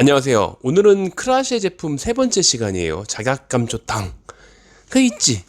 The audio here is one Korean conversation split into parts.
안녕하세요. 오늘은 크라시의 제품 세 번째 시간이에요. 작약감초탕. 그 있지.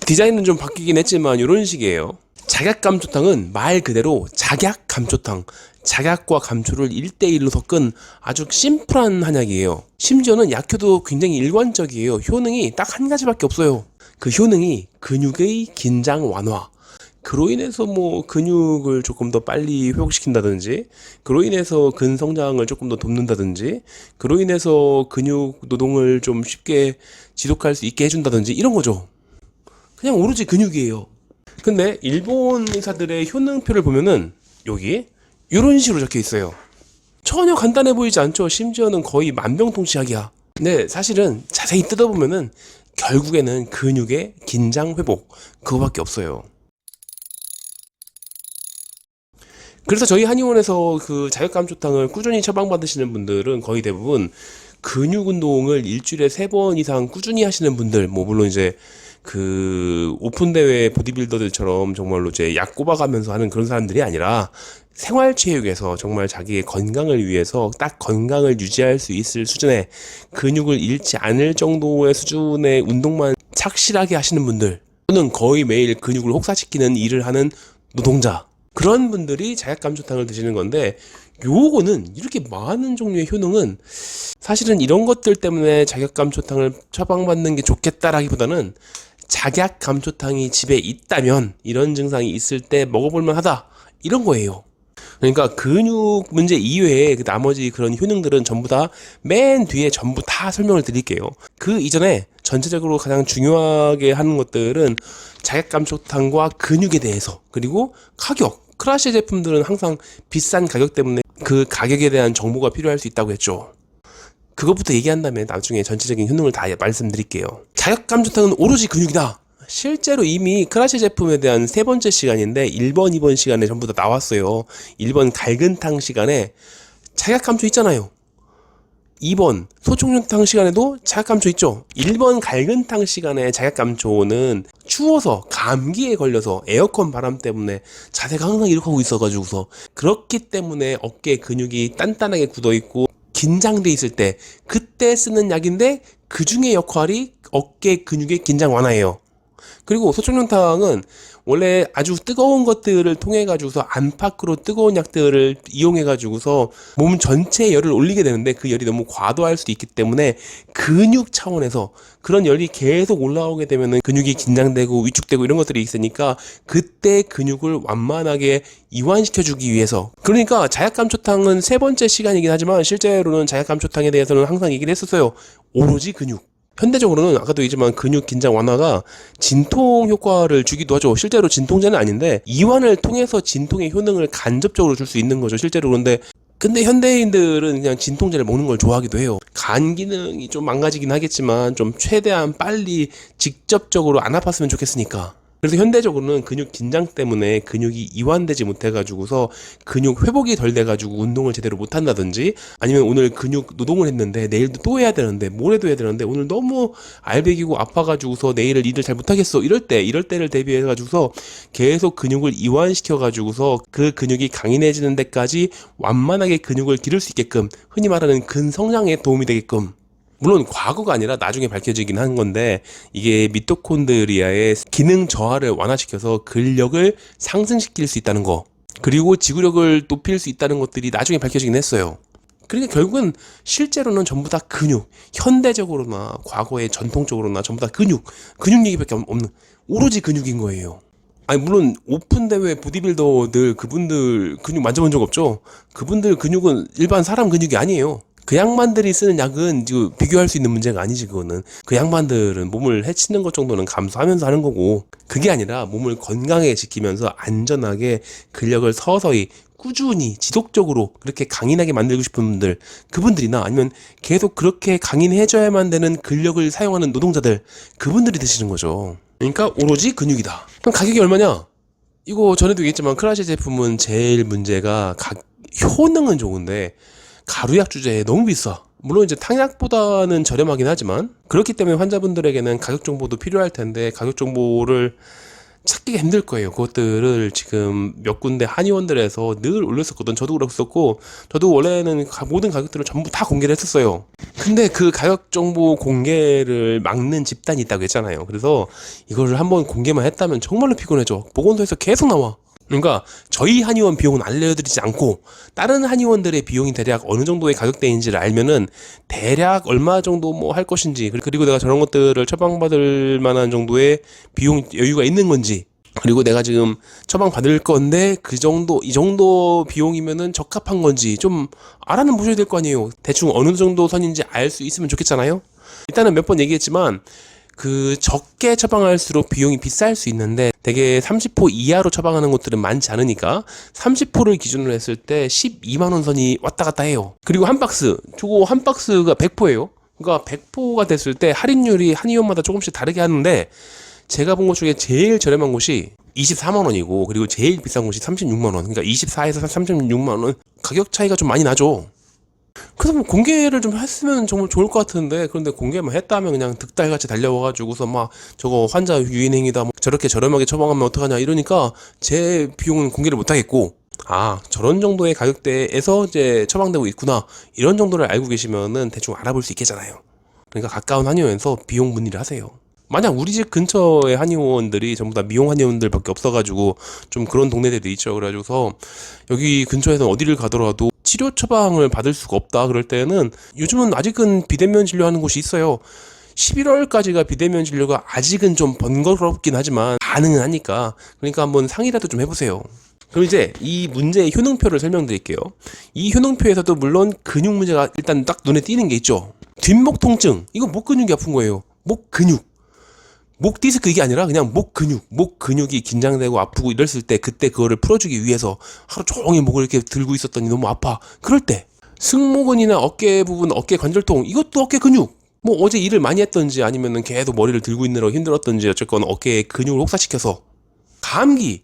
디자인은 좀 바뀌긴 했지만 이런 식이에요. 작약감초탕은 말 그대로 작약감초탕. 작약과 감초를 1대1로 섞은 아주 심플한 한약이에요. 심지어는 약효도 굉장히 일관적이에요. 효능이 딱 한 가지밖에 없어요. 그 효능이 근육의 긴장 완화. 그로 인해서 근육을 조금 더 빨리 회복시킨다든지, 그로 인해서 근성장을 조금 더 돕는다든지, 그로 인해서 근육 노동을 좀 쉽게 지속할 수 있게 해준다든지 이런 거죠. 그냥 오로지 근육이에요. 근데 일본 의사들의 효능표를 보면은 여기 이런 식으로 적혀 있어요. 전혀 간단해 보이지 않죠? 심지어는 거의 만병통치약이야. 근데 사실은 자세히 뜯어보면은 결국에는 근육의 긴장 회복 그거밖에 없어요. 그래서 저희 한의원에서 그 자극감초탕을 꾸준히 처방받으시는 분들은 거의 대부분 근육 운동을 일주일에 3번 이상 꾸준히 하시는 분들, 물론 이제 그 오픈 대회 보디빌더들처럼 정말로 이제 약 꼽아가면서 하는 그런 사람들이 아니라 생활체육에서 정말 자기의 건강을 위해서 딱 건강을 유지할 수 있을 수준의 근육을 잃지 않을 정도의 수준의 운동만 착실하게 하시는 분들, 또는 거의 매일 근육을 혹사시키는 일을 하는 노동자, 그런 분들이 자약감초탕을 드시는 건데, 요거는 이렇게 많은 종류의 효능은 사실은 이런 것들 때문에 자약감초탕을 처방받는 게 좋겠다라기보다는 자약감초탕이 집에 있다면 이런 증상이 있을 때 먹어볼만 하다 이런 거예요. 그러니까 근육 문제 이외에 그 나머지 그런 효능들은 전부 다 맨 뒤에 전부 다 설명을 드릴게요. 그 이전에 전체적으로 가장 중요하게 하는 것들은 자약감초탕과 근육에 대해서, 그리고 가격. 크라시 제품들은 항상 비싼 가격 때문에 그 가격에 대한 정보가 필요할 수 있다고 했죠. 그것부터 얘기한 다음에 나중에 전체적인 효능을 다 말씀드릴게요. 자약감초탕은 오로지 근육이다. 실제로 이미 크라시 제품에 대한 세 번째 시간인데 1번, 2번 시간에 전부 다 나왔어요. 1번 갈근탕 시간에 자약감초 있잖아요. 2번 소총육탕 시간에도 자약감초 있죠. 1번 갈근탕 시간에 자약감초는 추워서 감기에 걸려서 에어컨 바람 때문에 자세가 항상 이렇게 하고 있어가지고서, 그렇기 때문에 어깨 근육이 단단하게 굳어있고 긴장돼 있을 때 그때 쓰는 약인데, 그 중에 역할이 어깨 근육의 긴장 완화예요. 그리고 소총육탕은 원래 아주 뜨거운 것들을 통해 가지고서 안팎으로 뜨거운 약들을 이용해 가지고서 몸 전체에 열을 올리게 되는데, 그 열이 너무 과도할 수도 있기 때문에 근육 차원에서 그런 열이 계속 올라오게 되면은 근육이 긴장되고 위축되고 이런 것들이 있으니까 그때 근육을 완만하게 이완시켜 주기 위해서. 그러니까 자약감초탕은 세 번째 시간이긴 하지만 실제로는 자약감초탕에 대해서는 항상 얘기를 했었어요. 오로지 근육. 현대적으로는 아까도 얘기했지만 근육 긴장 완화가 진통 효과를 주기도 하죠. 실제로 진통제는 아닌데 이완을 통해서 진통의 효능을 간접적으로 줄 수 있는 거죠, 실제로. 근데 현대인들은 그냥 진통제를 먹는 걸 좋아하기도 해요. 간 기능이 좀 망가지긴 하겠지만 좀 최대한 빨리 직접적으로 안 아팠으면 좋겠으니까. 그래서 현대적으로는 근육 긴장 때문에 근육이 이완되지 못해가지고서 근육 회복이 덜 돼가지고 운동을 제대로 못한다든지, 아니면 오늘 근육 노동을 했는데 내일도 또 해야 되는데 모레도 해야 되는데 오늘 너무 알배기고 아파가지고서 내일을 일을 잘 못하겠어, 이럴 때를 대비해가지고서 계속 근육을 이완시켜가지고서 그 근육이 강인해지는 데까지 완만하게 근육을 기를 수 있게끔, 흔히 말하는 근성장에 도움이 되게끔. 물론 과거가 아니라 나중에 밝혀지긴 한 건데, 이게 미토콘드리아의 기능 저하를 완화시켜서 근력을 상승시킬 수 있다는 거, 그리고 지구력을 높일 수 있다는 것들이 나중에 밝혀지긴 했어요. 그러니까 결국은 실제로는 전부 다 근육, 현대적으로나 과거의 전통적으로나 전부 다 근육 얘기밖에 없는, 오로지 근육인 거예요. 아니 물론 오픈 대회 보디빌더들 그분들 근육 만져본 적 없죠? 그분들 근육은 일반 사람 근육이 아니에요. 그 양반들이 쓰는 약은 지금 비교할 수 있는 문제가 아니지. 그거는 그 양반들은 몸을 해치는 것 정도는 감수하면서 하는 거고, 그게 아니라 몸을 건강하게 지키면서 안전하게 근력을 서서히 꾸준히 지속적으로 그렇게 강인하게 만들고 싶은 분들, 그분들이나 아니면 계속 그렇게 강인해져야만 되는 근력을 사용하는 노동자들, 그분들이 드시는 거죠. 그러니까 오로지 근육이다. 그럼 가격이 얼마냐? 이거 전에도 얘기했지만 크라시 제품은 제일 문제가 효능은 좋은데 가루약 주제에 너무 비싸. 물론 이제 탕약보다는 저렴하긴 하지만, 그렇기 때문에 환자분들에게는 가격 정보도 필요할 텐데 가격 정보를 찾기가 힘들 거예요. 그것들을 지금 몇 군데 한의원들에서 늘 올렸었거든. 저도 그랬었고, 저도 원래는 모든 가격들을 전부 다 공개를 했었어요. 근데 그 가격 정보 공개를 막는 집단이 있다고 했잖아요. 그래서 이거를 한번 공개만 했다면 정말로 피곤해져. 보건소에서 계속 나와. 그러니까 저희 한의원 비용은 알려드리지 않고 다른 한의원들의 비용이 대략 어느 정도의 가격대인지를 알면은 대략 얼마 정도 뭐 할 것인지, 그리고 내가 저런 것들을 처방받을 만한 정도의 비용 여유가 있는 건지, 그리고 내가 지금 처방 받을 건데 그 정도 이 정도 비용이면은 적합한 건지 좀 알아는 보셔야 될 거 아니에요. 대충 어느 정도 선인지 알 수 있으면 좋겠잖아요. 일단은 몇 번 얘기했지만 그 적게 처방할수록 비용이 비쌀 수 있는데 되게 30포 이하로 처방하는 곳들은 많지 않으니까 30포를 기준으로 했을 때 12만원 선이 왔다 갔다 해요. 그리고 한 박스, 저거 한 박스가 100포예요. 그러니까 100포가 됐을 때 할인율이 한의원마다 조금씩 다르게 하는데 제가 본 곳 중에 제일 저렴한 곳이 24만원이고 그리고 제일 비싼 곳이 36만원. 그러니까 24에서 36만원 가격 차이가 좀 많이 나죠. 그래서 뭐 공개를 좀 했으면 정말 좋을 것 같은데, 그런데 공개만 했다면 그냥 득달같이 달려와가지고서 막 저거 환자 유인행위다, 뭐 저렇게 저렴하게 처방하면 어떡하냐 이러니까 제 비용은 공개를 못하겠고, 아 저런 정도의 가격대에서 이제 처방되고 있구나 이런 정도를 알고 계시면은 대충 알아볼 수 있겠잖아요. 그러니까 가까운 한의원에서 비용 문의를 하세요. 만약 우리 집 근처에 한의원들이 전부 다 미용 한의원들밖에 없어가지고 좀 그런 동네들도 있죠. 그래가지고서 여기 근처에서 어디를 가더라도 치료 처방을 받을 수가 없다 그럴 때는 요즘은 아직은 비대면 진료하는 곳이 있어요. 11월까지가 비대면 진료가 아직은 좀 번거롭긴 하지만 가능은 하니까, 그러니까 한번 상의라도 좀 해보세요. 그럼 이제 이 문제의 효능표를 설명드릴게요. 이 효능표에서도 물론 근육 문제가 일단 딱 눈에 띄는 게 있죠. 뒷목 통증, 이거 목 근육이 아픈 거예요. 목 근육, 목 디스크 이게 아니라 그냥 목 근육이 긴장되고 아프고 이랬을 때 그때 그거를 풀어주기 위해서 하루 종일 목을 이렇게 들고 있었더니 너무 아파. 그럴 때 승모근이나 어깨 부분, 어깨 관절통, 이것도 어깨 근육. 뭐 어제 일을 많이 했던지 아니면은 계속 머리를 들고 있느라 힘들었던지 어쨌건 어깨의 근육을 혹사시켜서 감기,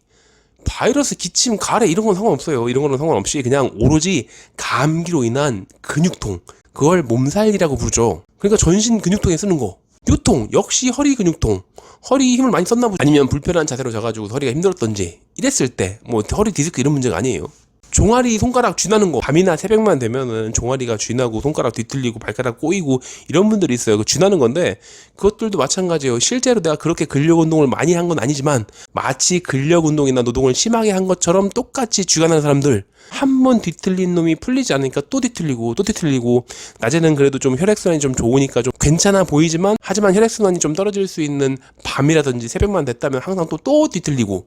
바이러스, 기침, 가래 이런 건 상관없어요. 이런 거는 상관없이 그냥 오로지 감기로 인한 근육통, 그걸 몸살이라고 부르죠. 그러니까 전신 근육통에 쓰는 거. 요통 역시 허리 근육통, 허리 힘을 많이 썼나 보죠. 아니면 불편한 자세로 자가지고 허리가 힘들었던지 이랬을 때 뭐 허리 디스크 이런 문제가 아니에요. 종아리 손가락 쥐나는 거, 밤이나 새벽만 되면은 종아리가 쥐나고 손가락 뒤틀리고 발가락 꼬이고 이런 분들이 있어요. 그 쥐나는 건데 그것들도 마찬가지예요. 실제로 내가 그렇게 근력 운동을 많이 한 건 아니지만 마치 근력 운동이나 노동을 심하게 한 것처럼 똑같이 쥐가 나는 사람들, 한 번 뒤틀린 놈이 풀리지 않으니까 또 뒤틀리고 또 뒤틀리고, 낮에는 그래도 좀 혈액순환이 좀 좋으니까 좀 괜찮아 보이지만 하지만 혈액순환이 좀 떨어질 수 있는 밤이라든지 새벽만 됐다면 항상 또 뒤틀리고,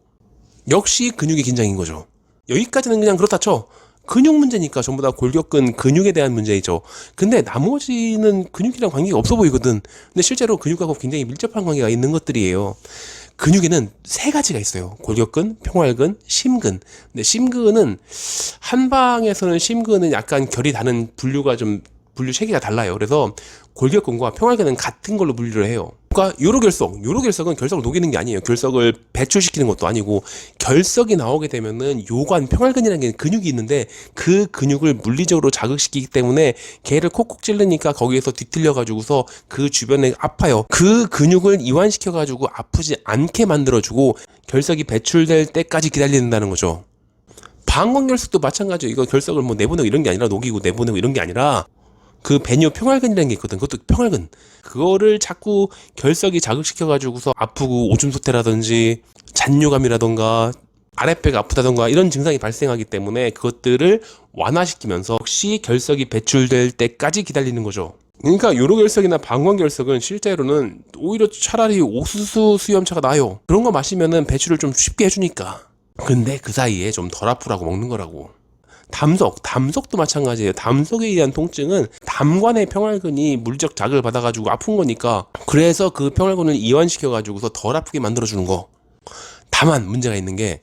역시 근육의 긴장인 거죠. 여기까지는 그냥 그렇다 쳐. 근육 문제니까 전부 다 골격근 근육에 대한 문제이죠. 근데 나머지는 근육이랑 관계가 없어 보이거든. 근데 실제로 근육하고 굉장히 밀접한 관계가 있는 것들이에요. 근육에는 세 가지가 있어요. 골격근, 평활근, 심근. 근데 심근은 한방에서는 심근은 약간 결이 다른 분류 체계가 달라요. 그래서 골격근과 평활근은 같은 걸로 분류를 해요. 그러니까 요로결석은 결석을 녹이는 게 아니에요. 결석을 배출시키는 것도 아니고, 결석이 나오게 되면은 요관, 평활근이라는 게 근육이 있는데 그 근육을 물리적으로 자극시키기 때문에 걔를 콕콕 찌르니까 거기에서 뒤틀려가지고서 그 주변에 아파요. 그 근육을 이완시켜가지고 아프지 않게 만들어주고 결석이 배출될 때까지 기다린다는 거죠. 방광결석도 마찬가지예요. 이거 결석을 뭐 내보내고 이런 게 아니라, 녹이고 내보내고 이런 게 아니라 그 배뇨 평활근이라는 게 있거든. 그것도 평활근. 그거를 자꾸 결석이 자극시켜가지고서 아프고 오줌 소태라든지 잔뇨감이라던가 아랫배가 아프다던가 이런 증상이 발생하기 때문에 그것들을 완화시키면서 역시 결석이 배출될 때까지 기다리는 거죠. 그러니까 요로결석이나 방광결석은 실제로는 오히려 차라리 옥수수 수염차가 나아요. 그런 거 마시면은 배출을 좀 쉽게 해주니까. 근데 그 사이에 좀 덜 아프라고 먹는 거라고. 담석도 마찬가지예요. 담석에 의한 통증은 담관의 평활근이 물리적 자극을 받아가지고 아픈 거니까, 그래서 그 평활근을 이완시켜가지고서 덜 아프게 만들어주는 거. 다만 문제가 있는 게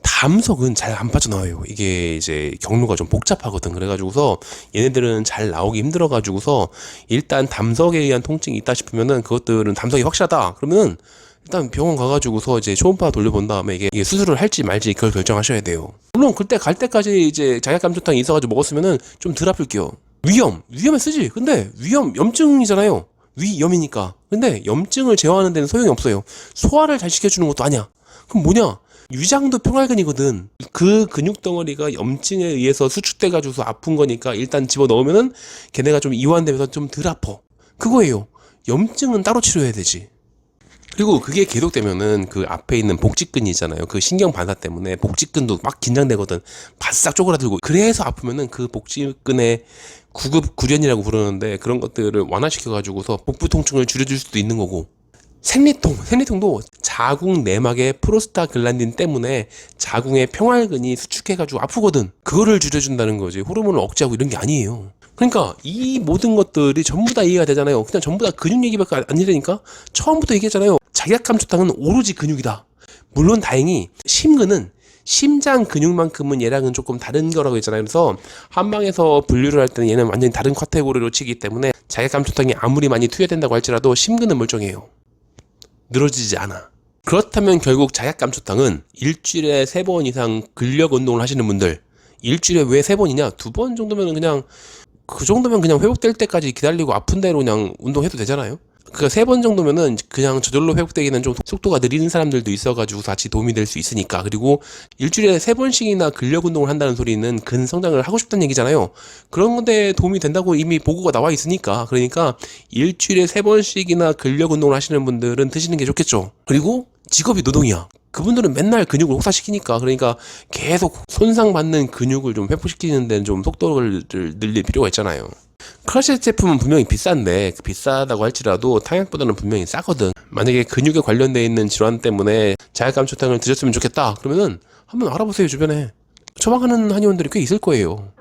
담석은 잘 안 빠져나와요. 이게 이제 경로가 좀 복잡하거든. 그래가지고서 얘네들은 잘 나오기 힘들어가지고서 일단 담석에 의한 통증이 있다 싶으면은, 그것들은 담석이 확실하다 그러면은 일단 병원 가가지고서 이제 초음파 돌려본 다음에 이게 수술을 할지 말지 그걸 결정하셔야 돼요. 물론 그때 갈 때까지 이제 자약감초탕이 있어가지고 먹었으면은 좀 덜 아플게요. 위험에 쓰지. 근데 염증이잖아요. 위염이니까. 근데 염증을 제어하는 데는 소용이 없어요. 소화를 잘 시켜주는 것도 아니야. 그럼 뭐냐? 위장도 평활근이거든. 그 근육 덩어리가 염증에 의해서 수축돼가지고서 아픈 거니까 일단 집어넣으면은 걔네가 좀 이완되면서 좀 덜 아파. 그거예요. 염증은 따로 치료해야 되지. 그리고 그게 계속되면은 그 앞에 있는 복직근이 있잖아요. 그 신경 반사 때문에 복직근도 막 긴장되거든. 바싹 쪼그라들고. 그래서 아프면은 그 복직근의 구급 구련이라고 부르는데 그런 것들을 완화시켜가지고서 복부 통증을 줄여줄 수도 있는 거고. 생리통도 자궁 내막의 프로스타글란딘 때문에 자궁의 평활근이 수축해가지고 아프거든. 그거를 줄여준다는 거지. 호르몬을 억제하고 이런 게 아니에요. 그러니까 이 모든 것들이 전부 다 이해가 되잖아요. 그냥 전부 다 근육 얘기밖에 아니라니까. 처음부터 얘기했잖아요. 자기약감초탕은 오로지 근육이다. 물론 다행히 심근은 심장 근육만큼은 얘랑은 조금 다른 거라고 했잖아요. 그래서 한방에서 분류를 할 때는 얘는 완전히 다른 카테고리로 치기 때문에 자기약감초탕이 아무리 많이 투여된다고 할지라도 심근은 멀쩡해요. 늘어지지 않아. 그렇다면 결국 자약감초탕은 일주일에 3번 이상 근력 운동을 하시는 분들, 일주일에 왜 3번이냐? 2번 정도면 그냥 그 정도면 그냥 회복될 때까지 기다리고 아픈 대로 그냥 운동해도 되잖아요. 그러니까 3번 정도면은 그냥 저절로 회복되기는 좀 속도가 느리는 사람들도 있어가지고 같이 도움이 될 수 있으니까. 그리고 일주일에 3번씩이나 근력 운동을 한다는 소리는 근성장을 하고 싶다는 얘기잖아요. 그런 건데 도움이 된다고 이미 보고가 나와 있으니까. 그러니까 일주일에 3번씩이나 근력 운동을 하시는 분들은 드시는 게 좋겠죠. 그리고 직업이 노동이야. 그분들은 맨날 근육을 혹사시키니까. 그러니까 계속 손상받는 근육을 좀 회복시키는 데는 좀 속도를 늘릴 필요가 있잖아요. 크러쉬 제품은 분명히 비싼데 비싸다고 할지라도 타약보다는 분명히 싸거든. 만약에 근육에 관련돼 있는 질환 때문에 자약감초탕을 드셨으면 좋겠다 그러면은 한번 알아보세요. 주변에 처방하는 한의원들이 꽤 있을 거예요.